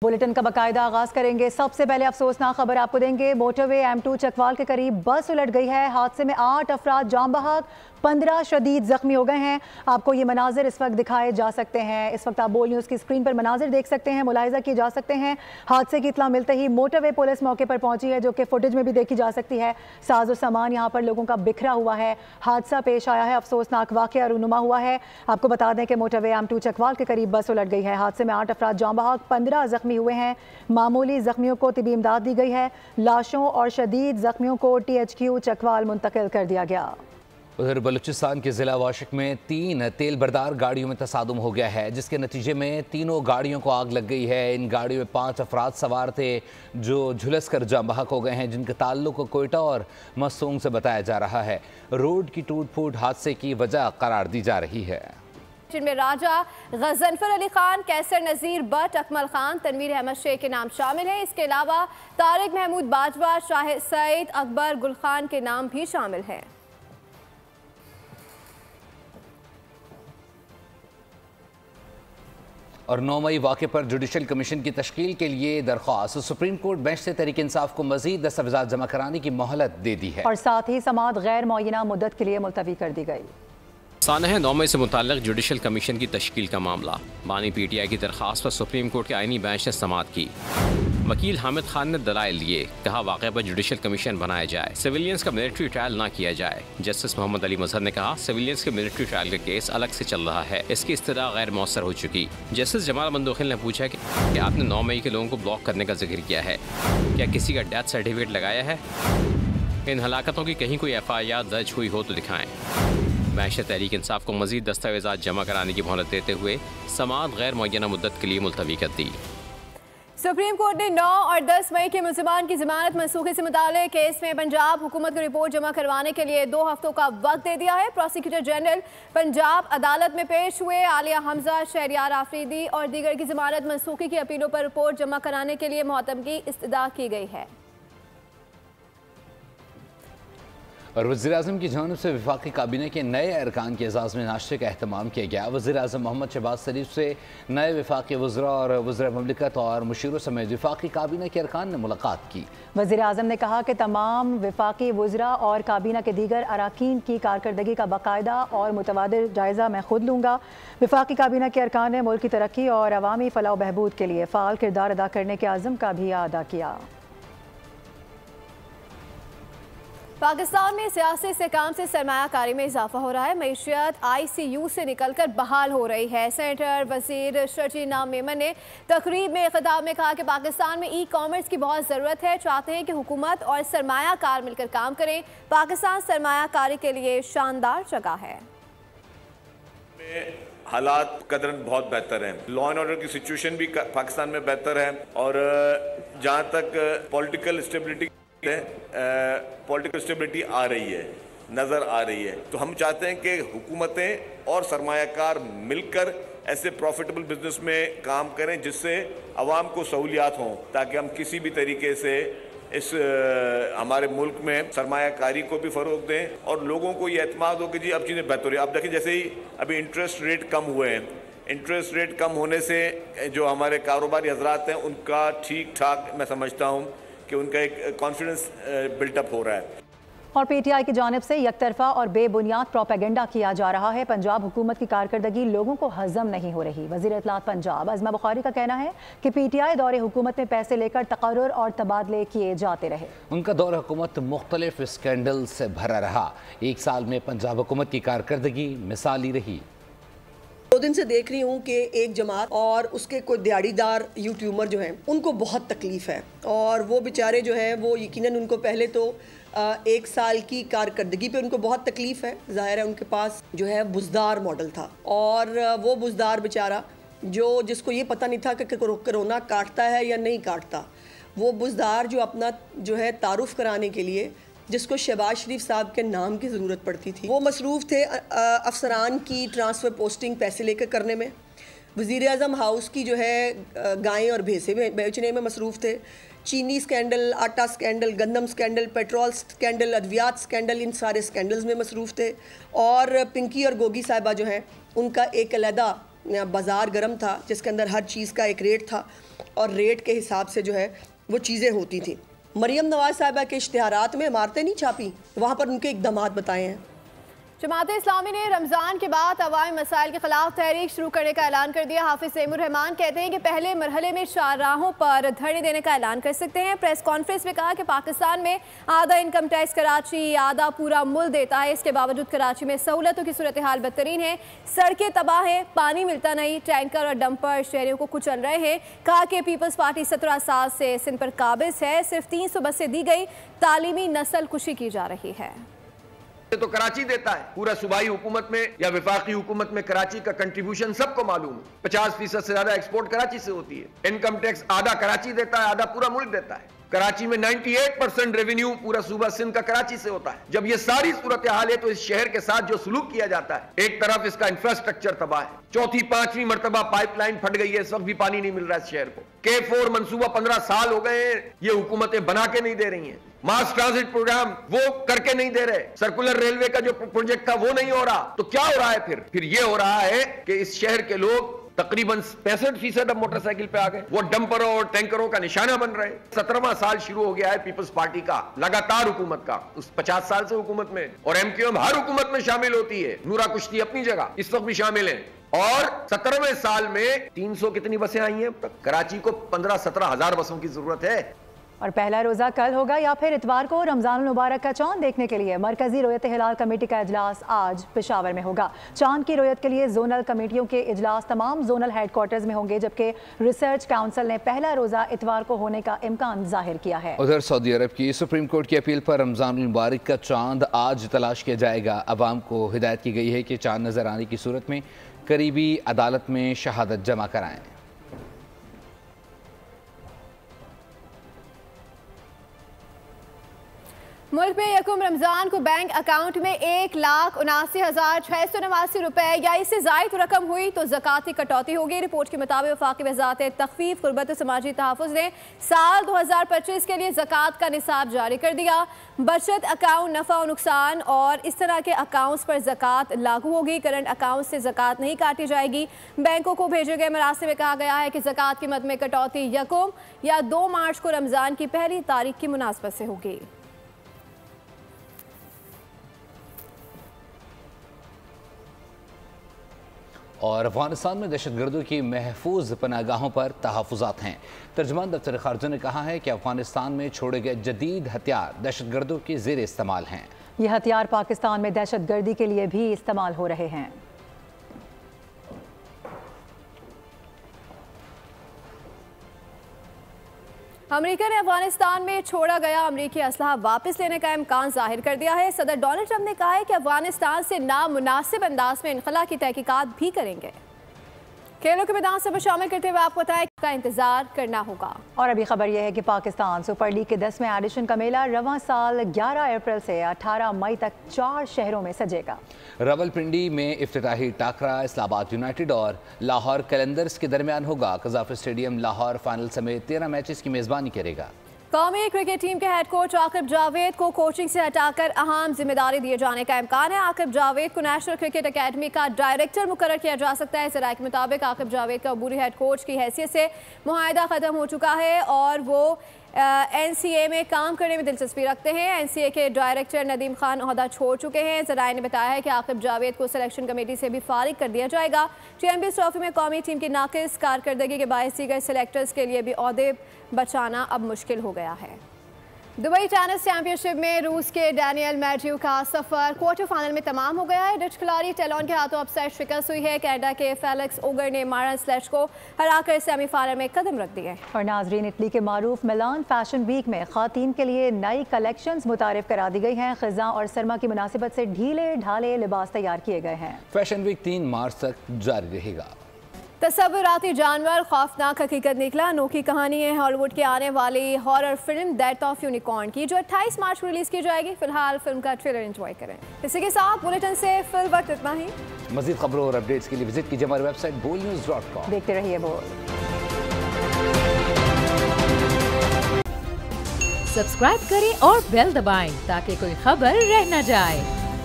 Bulletin का बाकायदा आगाज करेंगे। सबसे पहले अफसोसनाक खबर आपको देंगे। मोटरवे M2 चकवाल के करीब बस उलट गई है। हादसे में 8 अफराद जाम बहक, 15 शदीद जख्मी हो गए हैं। आपको ये मनाजिर इस वक्त दिखाए जा सकते हैं। इस वक्त आप बोल न्यूज़ की स्क्रीन पर मनाजिर देख सकते हैं, मुलाहिजा किए जा सकते हैं। हादसे की इत्तला मिलते ही मोटरवे पुलिस मौके पर पहुंची है, जो कि फुटेज में भी देखी जा सकती है। साजो सामान यहाँ पर लोगों का बिखरा हुआ है। हादसा पेश आया है, अफसोसनाक वाक़या रूनुमा हुआ है। आपको बता दें कि मोटरवे M2 चकवाल के करीब बस उलट गई है। हादसे में 8 अफराद जाम बहक, 15 जख्मी हुए हैं। मामूली जख्मियों को तिबी इमदाद दी गई है। लाशों और शदीद जख्मियों को THQ चकवाल मुंतकिल कर दिया गया। उधर बलूचिस्तान के जिला वाशिक में 3 तेल बरदार गाड़ियों में तसादुम हो गया है, जिसके नतीजे में तीनों गाड़ियों को आग लग गई है। इन गाड़ियों में 5 अफराद सवार थे जो झुलस कर जाम बहक हो गए हैं, जिनका ताल्लुक कोयटा और मसूंग से बताया जा रहा है। रोड की टूट फूट हादसे की वजह करार दी जा रही है। जिनमें राजा गजनफर अली खान, कैसर नज़ीर बट, अकमल खान, तनवीर अहमद शेख के नाम शामिल हैं। इसके अलावा तारिक महमूद बाजवा, शाहिद सईद, अकबर गुल खान के नाम भी शामिल हैं। और 9 मई वाक़े पर जुडिशल कमीशन की तश्कील के लिए दरख्वास्त। सुप्रीम कोर्ट बेंच से तहरीक इंसाफ को मजीद दस्तावेज़ात जमा कराने की मोहलत दे दी है और साथ ही समाअत गैर मुअय्यना मुद्दत के लिए मुलतवी कर दी गई। सानह 9 मई से मुताल्लिक़ जुडिशल कमीशन की तश्कील का मामला। बानी PTI की दरख्वास्त पर सुप्रीम कोर्ट के आईनी बेंच ने समाअत की। वकील हामिद खान ने दलाइल लिए, कहा वाक़े पर जुडिशल कमीशन बनाया जाए, सिविलियंस का मिलिट्री ट्रायल ना किया जाए। जस्टिस मोहम्मद अली मजहर ने कहा सिविलियंस के मिलिट्री ट्रायल का केस अलग से चल रहा है, इसकी इस्तदा गैर मौसर हो चुकी। जस्टिस जमाल मंदोखिल ने पूछा कि आपने 9 मई के लोगों को ब्लॉक करने का जिक्र किया है, क्या किसी का डेथ सर्टिफिकेट लगाया है? इन हलाकतों की कहीं कोई FIR दर्ज हुई हो तो दिखाएं। बेंच ने तहरीक इंसाफ को मजीद दस्तावेज़ात जमा कराने की मोहलत देते हुए समाअत गैर मुअय्यना मुद्दत के लिए मुलतवी कर दी। सुप्रीम कोर्ट ने 9 और 10 मई के मुल्ज़िमान की ज़मानत मनसूखे से मुताल्लिक़ केस में पंजाब हुकूमत को रिपोर्ट जमा करवाने के लिए 2 हफ्तों का वक्त दे दिया है। प्रोसिक्यूटर जनरल पंजाब अदालत में पेश हुए। आलिया हमजा, शहरियार आफरीदी और दीगर की ज़मानत मनसूखे की अपीलों पर रिपोर्ट जमा कराने के लिए मुहतम की इस्तदा की गई है। और वज़ीर-ए-आज़म की जानिब से वफाकी काबीना के नए अरकान के एजाज़ में नाश्ते का अहतमाम किया गया। वज़ीर-ए-आज़म मोहम्मद शहबाज शरीफ से नए वफाकी वज़रा और वज़रा ममलिकत और मुशीरों समेत वफाकी काबीना के अरकान ने मुलाकात की। वज़ीर-ए-आज़म ने कहा कि तमाम वफाकी वज़रा और काबीना के दीगर अरकान की कारकर्दगी का बाकायदा और मुतवादिर जायज़ा मैं खुद लूँगा। वफाकी काबीना के अरकान ने मुल्क की तरक्की और अवामी फलाह बहबूद के लिए फ़ाल किरदार अदा करने के आज़म का भी अदा किया। पाकिस्तान में सियासी इस्तेहकाम से सरमायाकारी में इजाफा हो रहा है। मईशियत ICU से निकलकर बहाल हो रही है। सेनेटर वजीर शर्जीना मेमन ने तकरीब में खिताब में कहा कि पाकिस्तान में ई-कॉमर्स की बहुत ज़रूरत है। चाहते हैं कि हुकूमत और सरमायाकार मिलकर काम करें। पाकिस्तान सरमायाकारी के लिए शानदार जगह है। हालात कदरन बहुत बेहतर हैं। लॉ एंड ऑर्डर की सिचुएशन भी पाकिस्तान में बेहतर है और जहाँ तक पॉलिटिकल स्टेबिलिटी आ रही है, नज़र आ रही है, तो हम चाहते हैं कि हुकूमतें और सरमायाकार मिलकर ऐसे प्रॉफिटेबल बिजनेस में काम करें जिससे आवाम को सहूलियात हों, ताकि हम किसी भी तरीके से इस हमारे मुल्क में सरमायाकारी को भी फ़रोग दें और लोगों को ये एतमाद हो कि जी अब चीज़ें बेहतर हो रही है। अब देखिए जैसे ही अभी इंटरेस्ट रेट कम हुए हैं, इंटरेस्ट रेट कम होने से जो हमारे कारोबारी हजरात हैं उनका ठीक ठाक मैं समझता हूँ कि उनका एक कॉन्फिडेंस बिल्टअप हो रहा है। और PTI की जानिब से यकतरफा और बेबुनियाद प्रोपेगेंडा किया जा रहा है। पंजाब हुकूमत की कारकर्दगी लोगों को हजम नहीं हो रही। वज़ीर इत्तलात पंजाब अज़मा बुखारी का कहना है कि PTI दौरे हुकूमत में पैसे लेकर तकर्रुर और तबादले किए जाते रहे। उनका दौरा हुकूमत मुख्तलिफ स्कैंडल से भरा रहा। 1 साल में पंजाब हुकूमत की कारकर्दगी मिसाली रही। 2 दिन से देख रही हूँ कि एक जमात और उसके कोई दिहाड़ीदार यूट्यूबर जो हैं उनको बहुत तकलीफ़ है और वो बेचारे जो हैं वो यकीनन उनको पहले तो 1 साल की कारकर्दगी पे उनको बहुत तकलीफ़ है। ज़ाहिर है उनके पास जो है बुज़दार मॉडल था और वो बुज़दार बेचारा जिसको ये पता नहीं था कि कोरोना काटता है या नहीं काटता, वो बुज़दार जो अपना जो है तारुफ कराने के लिए जिसको शहबाज शरीफ साहब के नाम की ज़रूरत पड़ती थी, वो मसरूफ़ थे अफसरान की ट्रांसफ़र पोस्टिंग पैसे लेकर करने में। वज़ीर-ए-आज़म हाउस की जो है गायें और भैंसें बेचने में मसरूफ़ थे। चीनी स्कैंडल, आटा स्कैंडल, गंदम स्कैंडल, पेट्रोल स्कैंडल, अद्वियात स्कैंडल, इन सारे स्कैंडल्स में मसरूफ़ थे। और पिंकी और गोगी साहिबा जो हैं उनका एक अलहदा बाज़ार गर्म था जिसके अंदर हर चीज़ का एक रेट था और रेट के हिसाब से जो है वो चीज़ें होती थी। मरियम नवाज साहिबा के इश्तिहारात में इमारतें नहीं छापी, वहाँ पर उनके इक़दामात बताए हैं। जमात इस्लामी ने रमज़ान के बाद अवामी मसाइल के खिलाफ तहरीक शुरू करने का ऐलान कर दिया। हाफिज तैमूर रहमान कहते हैं कि पहले मरहले में शाहराहों पर धरने देने का ऐलान कर सकते हैं। प्रेस कॉन्फ्रेंस में कहा कि पाकिस्तान में आधा इनकम टैक्स कराची, आधा पूरा मुल्क देता है। इसके बावजूद कराची में सहूलतों की सूरत हाल बदतरीन है, सड़कें तबाह हैं, पानी मिलता नहीं, टैंकर और डंपर शहरियों को कुचल रहे हैं। कहा कि पीपल्स पार्टी 17 साल से सिंध पर काबिज है, सिर्फ 300 बसें दी गई, तालीमी नस्ल कुशी की जा रही है। तो कराची देता है, पूरा सूबाई हुकूमत में या विफाकी हुकूमत में कराची का कंट्रीब्यूशन सबको मालूम है। 50% से ज्यादा एक्सपोर्ट कराची से होती है। इनकम टैक्स आधा कराची देता है, आधा पूरा मुल्क देता है। कराची में 98% रेवेन्यू पूरा सूबा सिंध का कराची से होता है। जब ये सारी सूरत हाल है तो इस शहर के साथ जो सलूक किया जाता है, एक तरफ इसका इंफ्रास्ट्रक्चर तबाह है, चौथी पांचवी मरतबा पाइपलाइन फट गई है, इस वक्त भी पानी नहीं मिल रहा है शहर को। K4 मंसूबा 15 साल हो गए हैं, ये हुकूमतें बना के नहीं दे रही हैं। मास ट्रांजिट प्रोग्राम वो करके नहीं दे रहे। सर्कुलर रेलवे का जो प्रोजेक्ट था वो नहीं हो रहा। तो क्या हो रहा है फिर ये हो रहा है कि इस शहर के लोग तकरीबन 65% अब मोटरसाइकिल पे आ गए। वो डंपरों और टैंकरों का निशाना बन रहे। 17वां साल शुरू हो गया है पीपल्स पार्टी का लगातार हुकूमत का, उस 50 साल से हुकूमत में, और MQM हर हुकूमत में शामिल होती है। नूरा कुश्ती अपनी जगह इस वक्त भी शामिल है। और 17वें साल में 300 कितनी बसें आई हैं? कराची को 15-17 हजार बसों की जरूरत है। और पहला रोज़ा कल होगा या फिर इतवार को रमज़ान मुबारक का चांद देखने के लिए मरकजी रोयत हिलाल कमेटी का इजलास आज पेशावर में होगा। चांद की रोयत के लिए जोनल कमेटियों के इजलास तमाम जोनल हेडक्वार्टर्स में होंगे, जबकि रिसर्च काउंसिल ने पहला रोज़ा इतवार को होने का इम्कान जाहिर किया है। उधर सऊदी अरब की सुप्रीम कोर्ट की अपील पर रमज़ान मुबारक का चांद आज तलाश किया जाएगा। अवाम को हिदायत की गई है कि चांद नजर आने की सूरत में करीबी अदालत में शहादत जमा कराएं। मुल्क में यकम रमज़ान को बैंक अकाउंट में 1,79,689 रुपए या इससे ज़ायद रकम हुई तो ज़कात की कटौती होगी। रिपोर्ट के मुताबिक वफाकी वज़ारत तख़फ़ीफ़, ग़ुरबत और समाजी तहफ़्फ़ुज़ ने साल 2025 के लिए ज़कात का निसाब जारी कर दिया। बचत अकाउंट, नफ़ा और नुकसान और इस तरह के अकाउंट्स पर ज़कात लागू होगी। करंट अकाउंट से ज़कात नहीं काटी जाएगी। बैंकों को भेजे गए मरासिल में कहा गया है कि ज़कात की मद में कटौती 1 या 2 मार्च को रमज़ान की पहली तारीख की मुनासबत से होगी। और अफगानिस्तान में दहशतगर्दों की महफूज पनाहगाहों पर तहफ़्फ़ुज़ात हैं। तर्जुमान दफ्तर ख़ारजा ने कहा है कि अफगानिस्तान में छोड़े गए जदीद हथियार दहशतगर्दों के ज़ेर इस्तेमाल हैं। ये हथियार पाकिस्तान में दहशतगर्दी के लिए भी इस्तेमाल हो रहे हैं। अमेरिका ने अफगानिस्तान में छोड़ा गया अमेरिकी असलहा वापस लेने का इम्कान जाहिर कर दिया है। सदर डोनाल्ड ट्रंप ने कहा है कि अफगानिस्तान से नामुनासिब अंदाज में इनखला की तहकीकात भी करेंगे। खेलों के मैदान से शामिल करते हुए आपको बताया का इंतजार करना होगा। और अभी खबर यह है कि पाकिस्तान सुपर लीग के 10वें एडिशन का मेला रवां साल 11 अप्रैल से 18 मई तक 4 शहरों में सजेगा। रावलपिंडी में इफ्तिताही टाकरा इस्लामाबाद यूनाइटेड और लाहौर कलंदर्स के दरमियान होगा। कज़ाफ़ी स्टेडियम लाहौर फाइनल समेत 13 मैचेस की मेज़बानी करेगा। कौमी क्रिकेट टीम के हेड कोच आकिब जावेद को कोचिंग से हटाकर अहम जिम्मेदारी दिए जाने का इम्कान है। आकिब जावेद को नेशनल क्रिकेट अकेडमी का डायरेक्टर मुकर्रर किया जा सकता है। ज़राए के मुताबिक आकिब जावेद का अबूरी हेड कोच की हैसियत से मुआहदा ख़त्म हो चुका है और वो NCA में काम करने में दिलचस्पी रखते हैं। NCA के डायरेक्टर नदीम खान ओहदा छोड़ चुके हैं। ज़राए ने बताया है कि आकिब जावेद को सिलेक्शन कमेटी से भी फारिग कर दिया जाएगा। चैंपियंस ट्रॉफी में कौमी टीम की नाकिस कारकर्दगी के बायस दीगर सिलेक्टर्स के लिए भी ओहदे बचाना अब मुश्किल हो गया है। दुबई टेनिस चैंपियनशिप में रूस के डैनियल मैड्यू का सफर क्वार्टर फाइनल में तमाम हो गया है। डच खिलाड़ी टेलॉन के हाथों अपसेट शिकस्त हुई है। कनाडा के फेलिक्स ओगर ने मारन स्लेच को हराकर सेमीफाइनल में कदम रख दिए। और नाजरीन, इटली के मारूफ मिलान फैशन वीक में खातीन के लिए नई कलेक्शंस मुतारिफ करा दी गई हैं। खिज़ा और सरमा की मुनासिबत से ढीले ढाले लिबास तैयार किए गए हैं। फैशन वीक 3 मार्च तक जारी रहेगा। तसव्वुराती जानवर खौफनाक हकीकत निकला। अनोखी कहानी है हॉलीवुड की आने वाली horror film death of unicorn की, जो 28 मार्च को रिलीज की जाएगी। फिलहाल फिल्म का ट्रेलर एंजॉय करें। इसी के साथ बुलेटिन से फिल वक्त इतना ही। मज़ीद खबरों और अपडेट्स के लिए विजिट कीजिए हमारी वेबसाइट bolnews.com। देखते रहिए बोल। सब्सक्राइब करें और बेल दबाएं ताकि कोई खबर रह न जाए।